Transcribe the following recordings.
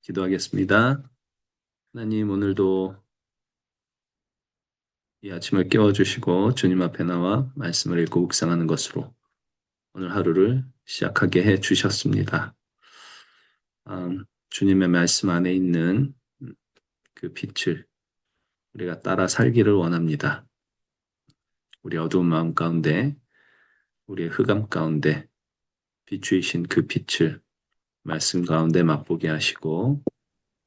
기도하겠습니다. 하나님, 오늘도 이 아침을 깨워주시고 주님 앞에 나와 말씀을 읽고 묵상하는 것으로 오늘 하루를 시작하게 해 주셨습니다. 주님의 말씀 안에 있는 그 빛을 우리가 따라 살기를 원합니다. 우리 어두운 마음 가운데, 우리의 흑암 가운데 비추이신 그 빛을 말씀 가운데 맛보게 하시고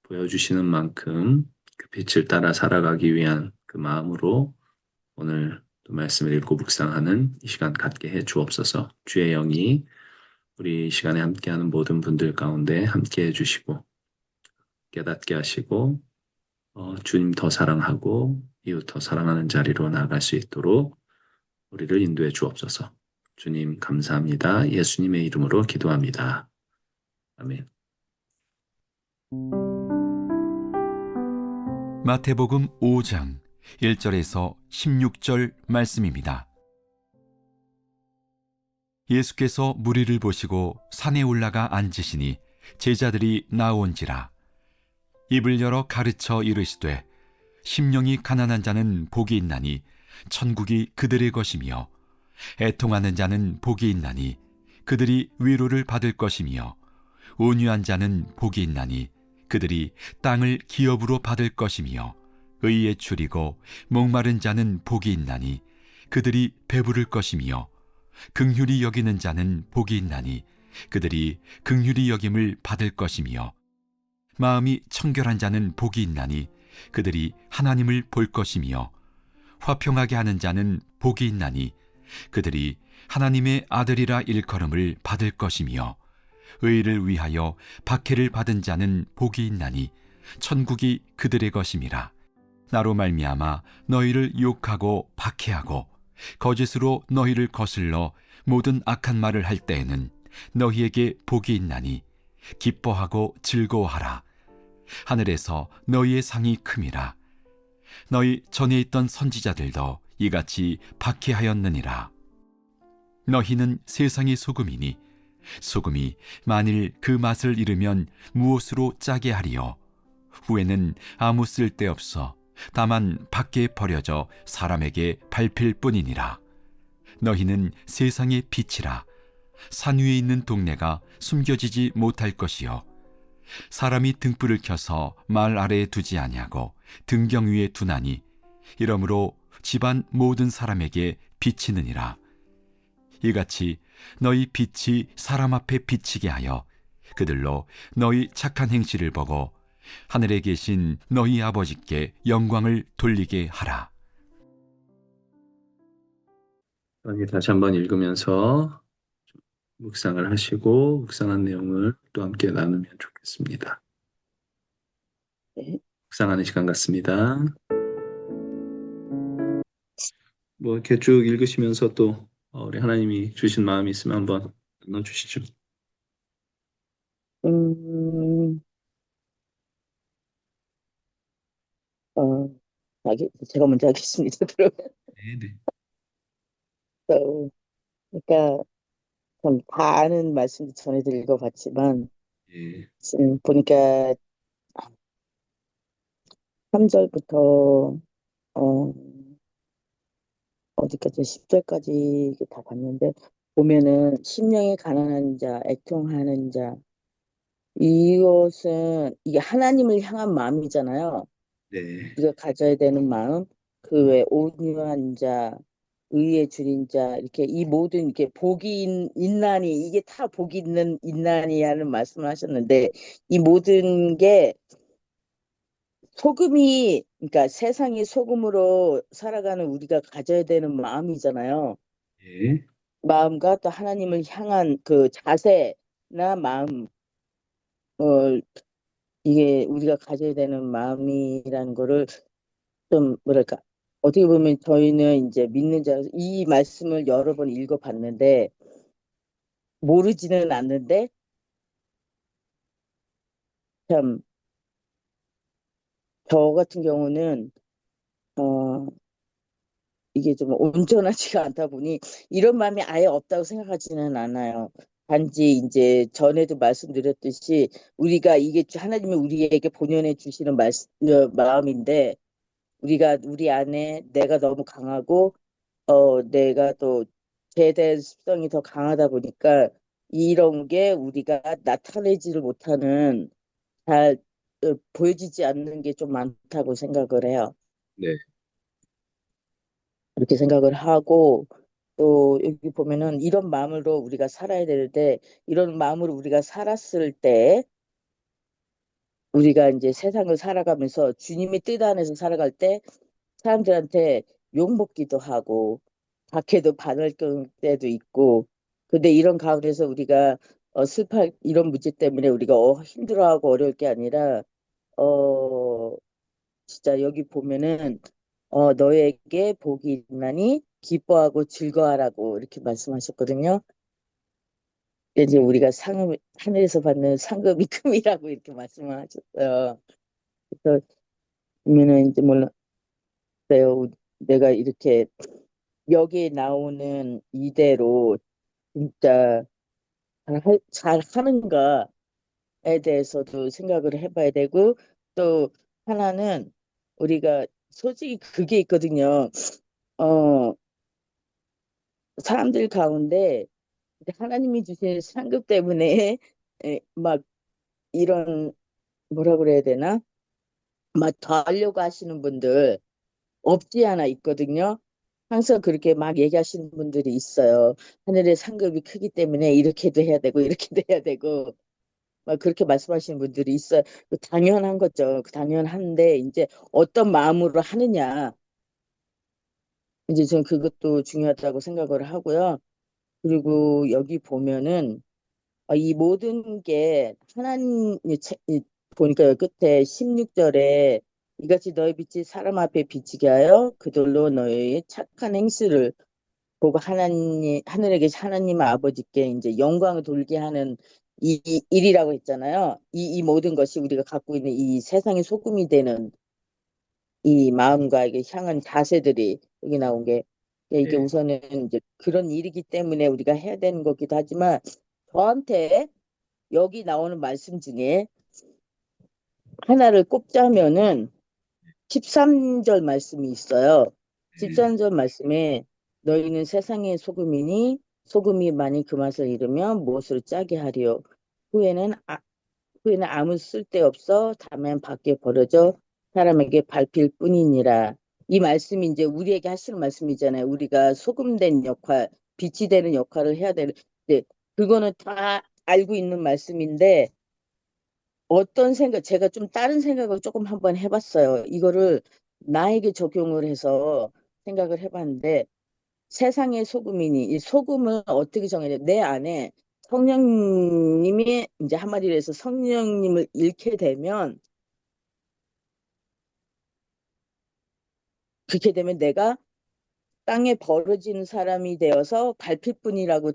보여주시는 만큼 그 빛을 따라 살아가기 위한 그 마음으로 오늘 또 말씀을 읽고 묵상하는 이 시간 갖게 해 주옵소서. 주의 영이 우리 이 시간에 함께하는 모든 분들 가운데 함께 해주시고 깨닫게 하시고 주님 더 사랑하고 이웃 더 사랑하는 자리로 나아갈 수 있도록 우리를 인도해 주옵소서. 주님 감사합니다. 예수님의 이름으로 기도합니다. 아멘. 마태복음 5장 1절에서 16절 말씀입니다. 예수께서 무리를 보시고 산에 올라가 앉으시니 제자들이 나온지라. 입을 열어 가르쳐 이르시되 심령이 가난한 자는 복이 있나니 천국이 그들의 것이며 애통하는 자는 복이 있나니 그들이 위로를 받을 것이며 온유한 자는 복이 있나니 그들이 땅을 기업으로 받을 것이며 의에 줄이고 목마른 자는 복이 있나니 그들이 배부를 것이며 긍휼히 여기는 자는 복이 있나니 그들이 긍휼히 여김을 받을 것이며 마음이 청결한 자는 복이 있나니 그들이 하나님을 볼 것이며 화평하게 하는 자는 복이 있나니 그들이 하나님의 아들이라 일컬음을 받을 것이며 의를 위하여 박해를 받은 자는 복이 있나니 천국이 그들의 것임이라. 나로 말미암아 너희를 욕하고 박해하고 거짓으로 너희를 거슬러 모든 악한 말을 할 때에는 너희에게 복이 있나니 기뻐하고 즐거워하라. 하늘에서 너희의 상이 큼이라. 너희 전에 있던 선지자들도 이같이 박해하였느니라. 너희는 세상의 소금이니 소금이 만일 그 맛을 잃으면 무엇으로 짜게 하리요? 후에는 아무 쓸데없어 다만 밖에 버려져 사람에게 밟힐 뿐이니라. 너희는 세상의 빛이라. 산 위에 있는 동네가 숨겨지지 못할 것이요 사람이 등불을 켜서 말 아래에 두지 아니하고 등경 위에 두나니 이러므로 집안 모든 사람에게 비치느니라. 이같이 너희 빛이 사람 앞에 비치게 하여 그들로 너희 착한 행실을 보고 하늘에 계신 너희 아버지께 영광을 돌리게 하라. 다시 한번 읽으면서 묵상을 하시고 묵상한 내용을 또 함께 나누면 좋겠습니다. 네. 묵상하는 시간 같습니다. 이렇게 쭉 읽으시면서 또 우리 하나님이 주신 마음이 있으면 한번 나눠주시죠. 음, 어, 제가 먼저 하겠습니다. 그러면. 네네. 어, 그러니까 참 다 아는 말씀도 전에도 읽어봤지만 예, 보니까 3절부터 어, 어디까지 10절까지 다 봤는데 보면은 심령이 가난한 자, 애통하는 자 이것은 이게 하나님을 향한 마음이잖아요. 네, 우리가 가져야 되는 마음, 그 외 온유한 자, 의에 줄인 자, 이렇게 이 모든 이렇게 있나니 이게 다 복이 있는 있나니 하는 말씀을 하셨는데 이 모든 게 소금이 그러니까 세상의 소금으로 살아가는 우리가 가져야 되는 마음이잖아요. 예, 마음과 또 하나님을 향한 그 자세나 마음, 어, 이게 우리가 가져야 되는 마음이라는 거를 좀 뭐랄까 어떻게 보면 저희는 이제 믿는 자 이 말씀을 여러 번 읽어봤는데 모르지는 않는데 참 저 같은 경우는 어 이게 좀 온전하지가 않다 보니 이런 마음이 아예 없다고 생각하지는 않아요. 단지 이제 전에도 말씀드렸듯이 우리가 이게 하나님이 우리에게 본연해 주시는 마음인데 우리가 우리 안에 내가 너무 강하고 내가 또 죄된 습성이 더 강하다 보니까 이런 게 우리가 나타내지를 못하는 잘 보여지지 않는 게 좀 많다고 생각을 해요. 네, 그렇게 생각을 하고 또 여기 보면은 이런 마음으로 우리가 살아야 되는데 이런 마음으로 우리가 살았을 때 우리가 이제 세상을 살아가면서 주님의 뜻 안에서 살아갈 때 사람들한테 욕먹기도 하고 박해도 받을 때도 있고 근데 이런 가운데서 우리가 슬퍼 이런 문제 때문에 우리가 힘들어하고 어려울 게 아니라 어 진짜 여기 보면은 너에게 복이 있나니 기뻐하고 즐거워하라고 이렇게 말씀하셨거든요. 이제 우리가 상급 하늘에서 받는 상급이 금이라고 이렇게 말씀을 하셨어요. 그래서 보면은 이제 몰라요. 내가 이렇게 여기에 나오는 이대로 진짜 잘 하는가에 대해서도 생각을 해봐야 되고 또 하나는 우리가 솔직히 그게 있거든요. 어, 사람들 가운데 하나님이 주신 상급 때문에 막 이런 뭐라 그래야 되나? 막 더 하려고 하시는 분들 없지 않아 있거든요. 항상 그렇게 막 얘기하시는 분들이 있어요. 하늘의 상급이 크기 때문에 이렇게도 해야 되고 이렇게도 해야 되고 막 그렇게 말씀하시는 분들이 있어요. 그 당연한 거죠. 그 당연한데 이제 어떤 마음으로 하느냐. 이제 저는 그것도 중요하다고 생각을 하고요. 그리고 여기 보면은 이 모든 게 하나님 보니까 여기 끝에 16절에 이같이 너희 빛이 사람 앞에 비치게 하여 그들로 너희 착한 행실을 보고 하늘에 계신 하나님 아버지께 이제 영광을 돌게 하는 이 일이라고 했잖아요. 이 모든 것이 우리가 갖고 있는 이 세상의 소금이 되는 이 마음과 이게 향한 자세들이 여기 나온 게 이게 예, 우선은 이제 그런 일이기 때문에 우리가 해야 되는 거기도 하지만 저한테 여기 나오는 말씀 중에 하나를 꼽자면은 13절 말씀이 있어요. 예, 13절 말씀에 너희는 세상의 소금이니 소금이 많이 그 맛을 잃으면 무엇으로 짜게 하리요. 후에는 후에는 아무 쓸데없어 다만 밖에 버려져 사람에게 밟힐 뿐이니라. 이 말씀이 이제 우리에게 하시는 말씀이잖아요. 우리가 소금된 역할, 빛이 되는 역할을 해야 되는. 네, 그거는 다 알고 있는 말씀인데 어떤 생각, 제가 좀 다른 생각을 조금 한번 해봤어요. 이거를 나에게 적용을 해서 생각을 해봤는데 세상의 소금이니 이 소금을 어떻게 정해야 돼? 내 안에 성령님이 이제 한마디로 해서 성령님을 잃게 되면 그렇게 되면 내가 땅에 벌어지는 사람이 되어서 밟힐 뿐이라고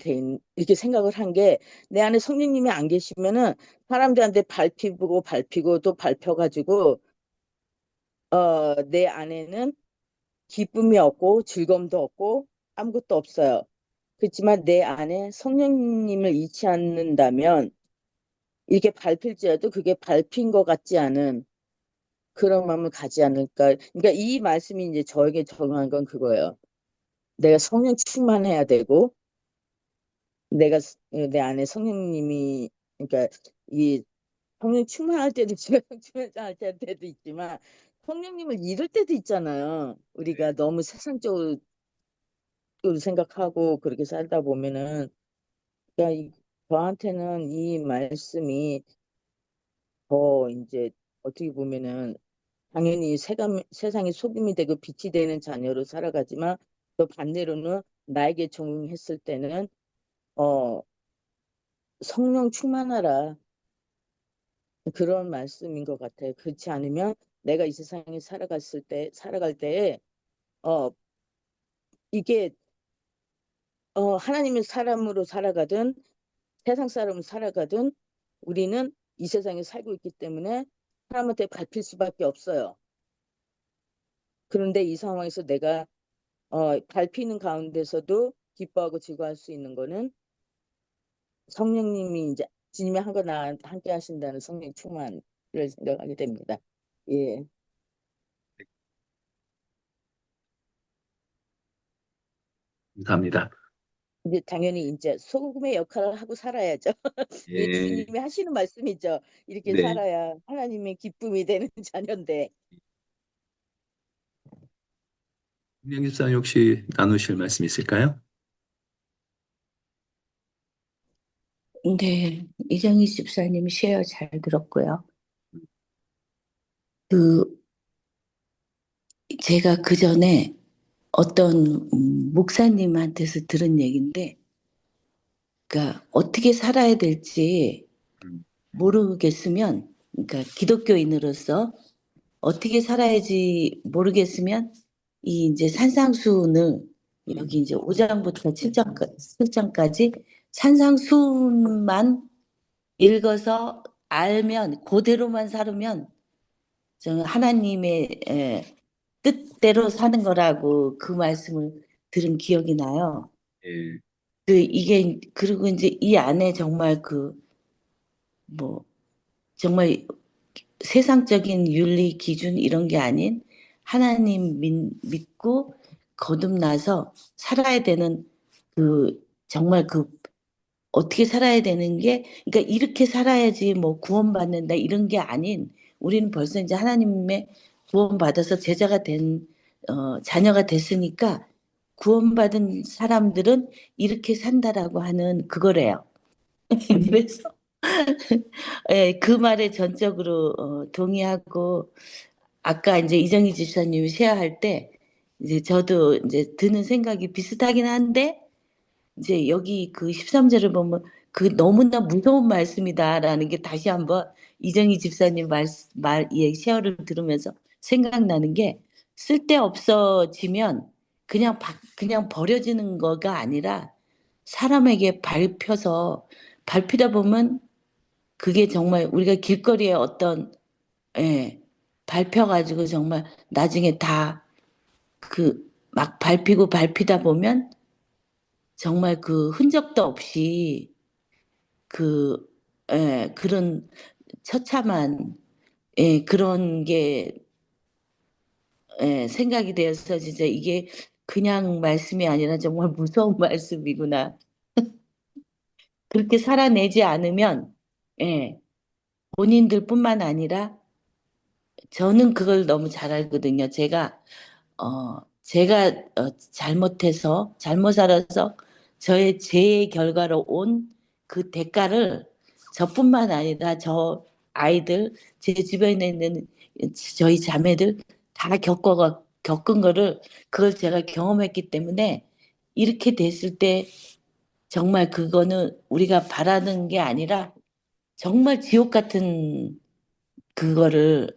이렇게 생각을 한 게 내 안에 성령님이 안 계시면은 사람들한테 밟히고 밟히고 또 밟혀가지고 내 안에는 기쁨이 없고 즐거움도 없고 아무것도 없어요. 그렇지만 내 안에 성령님을 잃지 않는다면 이게 밟힐지라도 그게 밟힌 것 같지 않은 그런 마음을 가지 않을까. 그러니까 이 말씀이 이제 저에게 적용한 건 그거예요. 내가 성령 충만해야 되고 내가 내 안에 성령님이 그러니까 이 성령 충만할 때도 있지만 충만할 때도 있지만 성령님을 잃을 때도 있잖아요. 우리가 너무 세상적으로 생각하고 그렇게 살다 보면은 그러니까 저한테는 이 말씀이 더 이제 어떻게 보면은 당연히 세상의 소금이 되고 빛이 되는 자녀로 살아가지만 또 반대로는 나에게 적용했을 때는 어 성령 충만하라 그런 말씀인 것 같아요. 그렇지 않으면 내가 이 세상에 살아갈 때에 어 이게 하나님의 사람으로 살아가든 세상 사람으로 살아가든 우리는 이 세상에 살고 있기 때문에 사람한테 밟힐 수밖에 없어요. 그런데 이 상황에서 내가 밟히는 가운데서도 기뻐하고 즐거워할 수 있는 거는 성령님이 이제 주님이 한 거 나 함께 하신다는 성령 충만을 생각하게 됩니다. 예. 감사합니다. 이제 당연히 이제 소금의 역할을 하고 살아야죠. 예, 예, 주님이 하시는 말씀이죠. 이렇게 네. 살아야 하나님의 기쁨이 되는 자녀인데. 김영 집사님 혹시 나누실 말씀 있을까요? 네, 이정희 집사님 쉐어 잘 들었고요. 그, 제가 그 전에 어떤 목사님한테서 들은 얘기인데, 그러니까 어떻게 살아야 될지 음, 모르겠으면, 그러니까 기독교인으로서 어떻게 살아야지 모르겠으면, 이 이제 산상수훈을 여기 음, 이제 5장부터 7장까지 산상수훈만 읽어서 알면, 그대로만 살으면 저는 하나님의 뜻대로 사는 거라고 그 말씀을 들은 기억이 나요. 예, 이게 그리고 이제 이 안에 정말 뭐 정말 세상적인 윤리 기준 이런 게 아닌 하나님 믿고 거듭나서 살아야 되는 정말 어떻게 살아야 되는 게, 그러니까 이렇게 살아야지 뭐 구원받는다 이런 게 아닌, 우리는 벌써 이제 하나님의 구원받아서 제자가 자녀가 됐으니까 구원받은 사람들은 이렇게 산다라고 하는 그거래요. 그래서 예, 그 말에 전적으로 동의하고, 아까 이제 이정희 집사님이 쉐어할 때 이제 저도 이제 드는 생각이 비슷하긴 한데, 이제 여기 그 13절을 보면 그 너무나 무서운 말씀이다라는 게 다시 한번 이정희 집사님 예, 쉐어를 들으면서 생각나는 게, 쓸데없어지면 그냥 버려지는 거가 아니라 사람에게 밟히다 보면 그게 정말 우리가 길거리에 예, 밟혀가지고 정말 나중에 다 막 밟히다 보면 정말 그 흔적도 없이 그, 그런 처참한, 그런 게, 생각이 되어서 진짜 이게 그냥 말씀이 아니라 정말 무서운 말씀이구나. 그렇게 살아내지 않으면, 예, 본인들뿐만 아니라 저는 그걸 너무 잘 알거든요. 제가 잘못 살아서 저의 죄의 결과로 온 그 대가를 저뿐만 아니라 아이들, 제 주변에 있는 저희 자매들 다 겪은 거를, 그걸 제가 경험했기 때문에 이렇게 됐을 때 정말 그거는 우리가 바라는 게 아니라 정말 지옥 같은 그거를,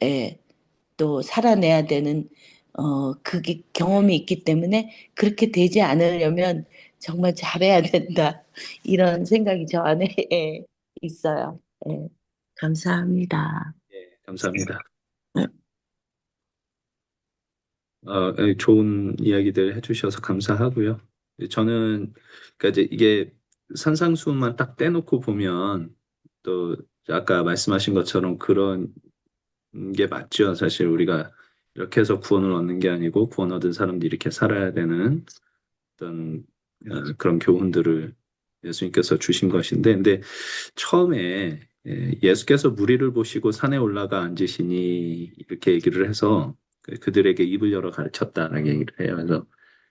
또 살아내야 되는 그게 경험이 있기 때문에 그렇게 되지 않으려면 정말 잘해야 된다. 이런 생각이 저 안에 있어요. 예. 감사합니다. 예, 감사합니다. 좋은 이야기들 해주셔서 감사하고요. 저는, 그러니까 이제 이게 산상수훈만 딱 떼놓고 보면 또 아까 말씀하신 것처럼 그런 게 맞죠. 사실 우리가 이렇게 해서 구원을 얻는 게 아니고 구원 얻은 사람들이 이렇게 살아야 되는 어떤 그런 교훈들을 예수님께서 주신 것인데, 근데 처음에 예수께서 무리를 보시고 산에 올라가 앉으시니 이렇게 얘기를 해서 그들에게 입을 열어 가르쳤다는 얘기를 해요. 그래서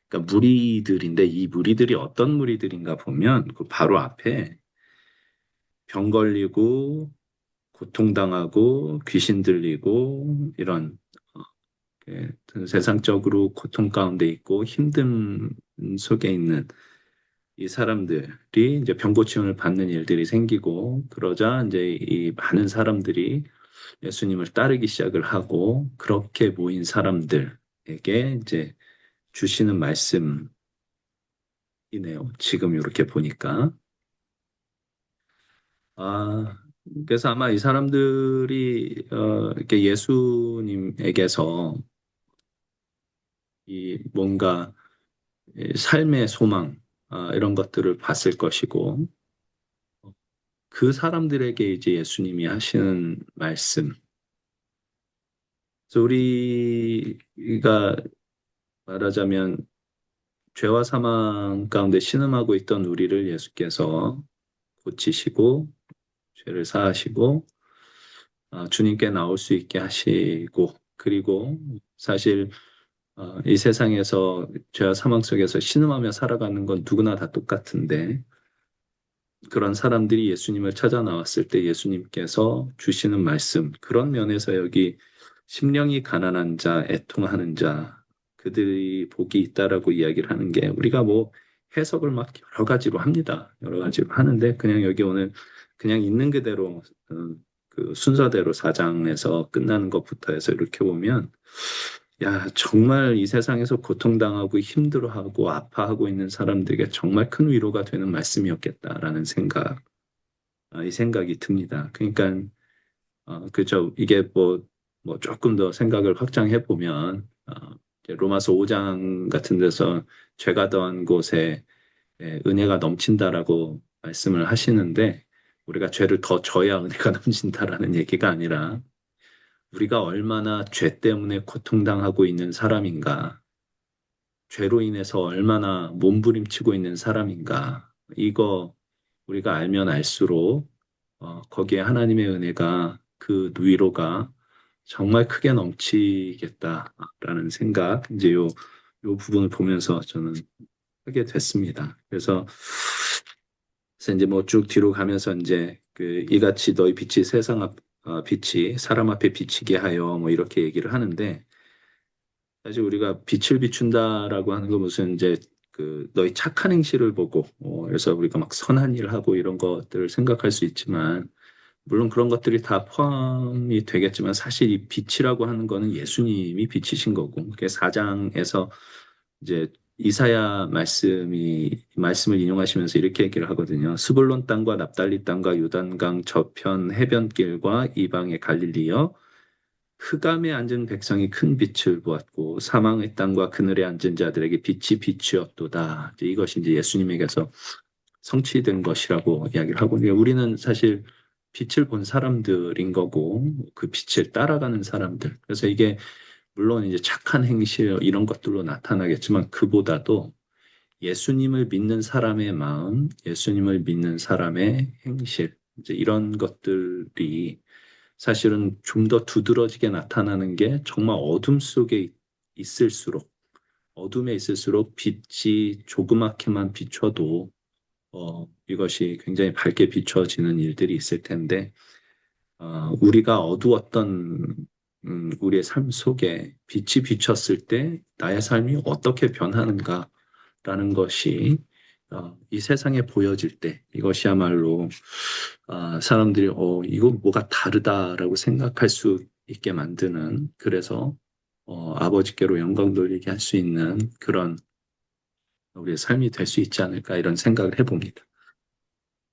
그러니까 무리들인데 이 무리들이 어떤 무리들인가 보면 그 바로 앞에 병 걸리고 고통당하고 귀신 들리고 이런 세상적으로 고통 가운데 있고 힘듦 속에 있는 이 사람들이 이제 병고침을 받는 일들이 생기고 그러자 이제 이 많은 사람들이 예수님을 따르기 시작을 하고 그렇게 모인 사람들에게 이제 주시는 말씀이네요. 지금 이렇게 보니까. 아, 그래서 아마 이 사람들이 이렇게 예수님에게서 이 뭔가 이 삶의 소망 이런 것들을 봤을 것이고 그 사람들에게 이제 예수님이 하시는 말씀. 그래서 우리가 말하자면 죄와 사망 가운데 신음하고 있던 우리를 예수께서 고치시고 죄를 사하시고 주님께 나올 수 있게 하시고 그리고 사실 이 세상에서 죄와 사망 속에서 신음하며 살아가는 건 누구나 다 똑같은데 그런 사람들이 예수님을 찾아 나왔을 때 예수님께서 주시는 말씀 그런 면에서 여기 심령이 가난한 자, 애통하는 자 그들이 복이 있다라고 이야기를 하는 게 우리가 뭐 해석을 막 여러 가지로 합니다. 여러 가지로 하는데 그냥 여기 오늘 그냥 있는 그대로 그 순서대로 4장에서 끝나는 것부터 해서 이렇게 보면 야, 정말 이 세상에서 고통당하고 힘들어하고 아파하고 있는 사람들에게 정말 큰 위로가 되는 말씀이었겠다라는 이 생각이 듭니다. 그러니까, 그죠. 이게 뭐 조금 더 생각을 확장해 보면, 이제 로마서 5장 같은 데서 죄가 더한 곳에 은혜가 넘친다라고 말씀을 하시는데, 우리가 죄를 더 져야 은혜가 넘친다라는 얘기가 아니라, 우리가 얼마나 죄 때문에 고통당하고 있는 사람인가, 죄로 인해서 얼마나 몸부림치고 있는 사람인가, 이거 우리가 알면 알수록, 거기에 하나님의 은혜가 그 위로가 정말 크게 넘치겠다라는 생각, 이제 요 부분을 보면서 저는 하게 됐습니다. 그래서 이제 뭐 쭉 뒤로 가면서 이제 그 이같이 너희 빛이 빛이 사람 앞에 비치게 하여 뭐 이렇게 얘기를 하는데 사실 우리가 빛을 비춘다라고 하는 거 무슨 이제 그 너희 착한 행실을 보고 그래서 우리가 막 선한 일을 하고 이런 것들을 생각할 수 있지만 물론 그런 것들이 다 포함이 되겠지만 사실 이 빛이라고 하는 거는 예수님이 빛이신 거고 그게 4장에서 이제 이사야 말씀을 인용하시면서 이렇게 얘기를 하거든요. 스불론 땅과 납달리 땅과 요단강 저편 해변길과 이방의 갈릴리여 흑암에 앉은 백성이 큰 빛을 보았고 사망의 땅과 그늘에 앉은 자들에게 빛이 비추었도다. 이것이 이제 예수님에게서 성취된 것이라고 이야기를 하고 우리는 사실 빛을 본 사람들인 거고 그 빛을 따라가는 사람들. 그래서 이게 물론 이제 착한 행실 이런 것들로 나타나겠지만 그보다도 예수님을 믿는 사람의 마음, 예수님을 믿는 사람의 행실, 이제 이런 것들이 사실은 좀 더 두드러지게 나타나는 게 정말 어둠 속에 있을수록, 어둠에 있을수록 빛이 조그맣게만 비춰도 이것이 굉장히 밝게 비춰지는 일들이 있을 텐데, 우리가 어두웠던 우리의 삶 속에 빛이 비쳤을 때 나의 삶이 어떻게 변하는가라는 것이 이 세상에 보여질 때 이것이야말로 사람들이 이거 뭐가 다르다라고 생각할 수 있게 만드는 그래서 아버지께로 영광 돌리게 할 수 있는 그런 우리의 삶이 될 수 있지 않을까 이런 생각을 해봅니다.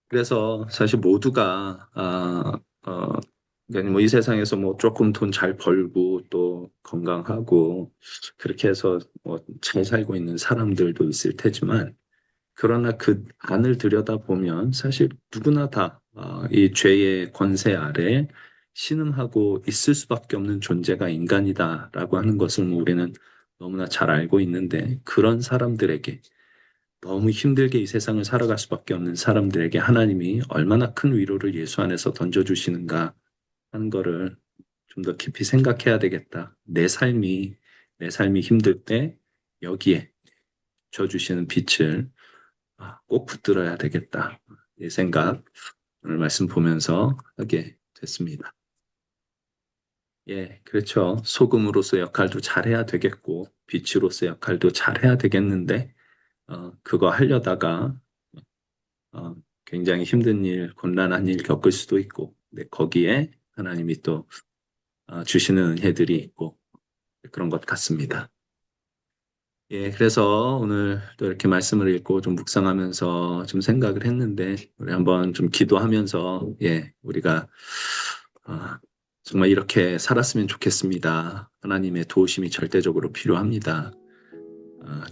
그래서 사실 모두가 그러니까 뭐이 세상에서 뭐 조금 돈 잘 벌고 또 건강하고 그렇게 해서 뭐 잘 살고 있는 사람들도 있을 테지만 그러나 그 안을 들여다보면 사실 누구나 다 이 죄의 권세 아래 신음하고 있을 수밖에 없는 존재가 인간이다라고 하는 것을 뭐 우리는 너무나 잘 알고 있는데 그런 사람들에게 너무 힘들게 이 세상을 살아갈 수밖에 없는 사람들에게 하나님이 얼마나 큰 위로를 예수 안에서 던져주시는가 하는 거를 좀 더 깊이 생각해야 되겠다. 내 삶이 힘들 때 여기에 줘주시는 빛을 꼭 붙들어야 되겠다. 이 생각 오늘 말씀 보면서 하게 됐습니다. 예, 그렇죠. 소금으로서 역할도 잘해야 되겠고 빛으로서 역할도 잘해야 되겠는데 그거 하려다가 굉장히 힘든 일, 곤란한 일 겪을 수도 있고 근데 거기에 하나님이 또 주시는 은혜들이 있고 그런 것 같습니다. 예, 그래서 오늘 또 이렇게 말씀을 읽고 좀 묵상하면서 좀 생각을 했는데, 우리 한번 좀 기도하면서, 예, 우리가, 정말 이렇게 살았으면 좋겠습니다. 하나님의 도우심이 절대적으로 필요합니다.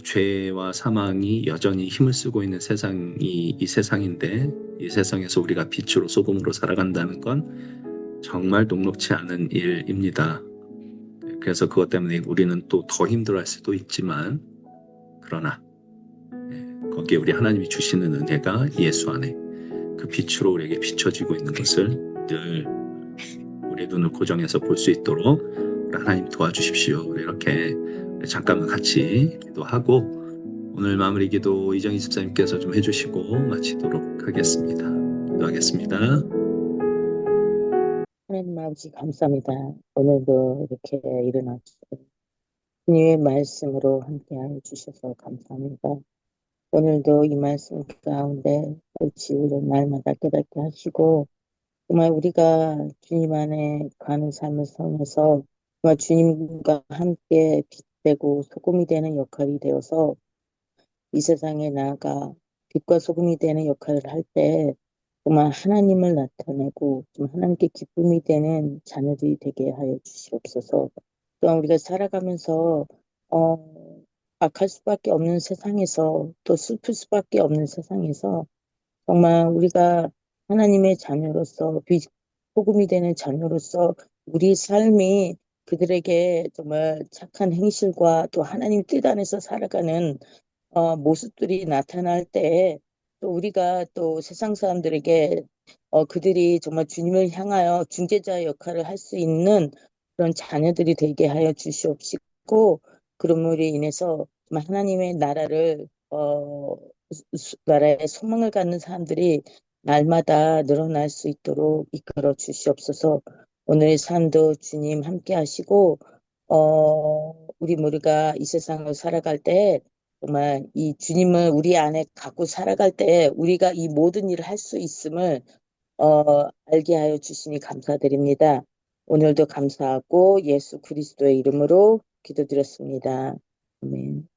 죄와 사망이 여전히 힘을 쓰고 있는 세상이 이 세상인데, 이 세상에서 우리가 빛으로 소금으로 살아간다는 건 정말 녹록치 않은 일입니다. 그래서 그것 때문에 우리는 또 더 힘들어할 수도 있지만, 그러나 거기에 우리 하나님이 주시는 은혜가 예수 안에 그 빛으로 우리에게 비춰지고 있는 것을 늘 우리의 눈을 고정해서 볼 수 있도록 우리 하나님 도와주십시오. 이렇게 잠깐만 같이 기도하고 오늘 마무리 기도 이정희 집사님께서 좀 해주시고 마치도록 하겠습니다. 기도하겠습니다. 하나님 아버지 감사합니다. 오늘도 이렇게 일어나서 주님의 말씀으로 함께하여 주셔서 감사합니다. 오늘도 이 말씀 가운데 옳지 우리 날마다 깨닫게 하시고 정말 우리가 주님 안에 가는 삶을 살면서 정말 주님과 함께 빛되고 소금이 되는 역할이 되어서 이 세상에 나아가 빛과 소금이 되는 역할을 할 때 정말 하나님을 나타내고 좀 하나님께 기쁨이 되는 자녀들이 되게 하여 주시옵소서. 또한 우리가 살아가면서 악할 수밖에 없는 세상에서 또 슬플 수밖에 없는 세상에서 정말 우리가 하나님의 자녀로서 소금이 되는 자녀로서 우리 삶이 그들에게 정말 착한 행실과 또 하나님 뜻 안에서 살아가는 모습들이 나타날 때 또 우리가 또 세상 사람들에게 그들이 정말 주님을 향하여 중재자 역할을 할 수 있는 그런 자녀들이 되게 하여 주시옵시고 그러므로 인해서 정말 하나님의 나라를 나라에 소망을 갖는 사람들이 날마다 늘어날 수 있도록 이끌어 주시옵소서. 오늘의 삶도 주님 함께 하시고 우리 모두가 이 세상을 살아갈 때 정말 이 주님을 우리 안에 갖고 살아갈 때 우리가 이 모든 일을 할 수 있음을 알게 하여 주시니 감사드립니다. 오늘도 감사하고 예수 그리스도의 이름으로 기도드렸습니다. 아멘.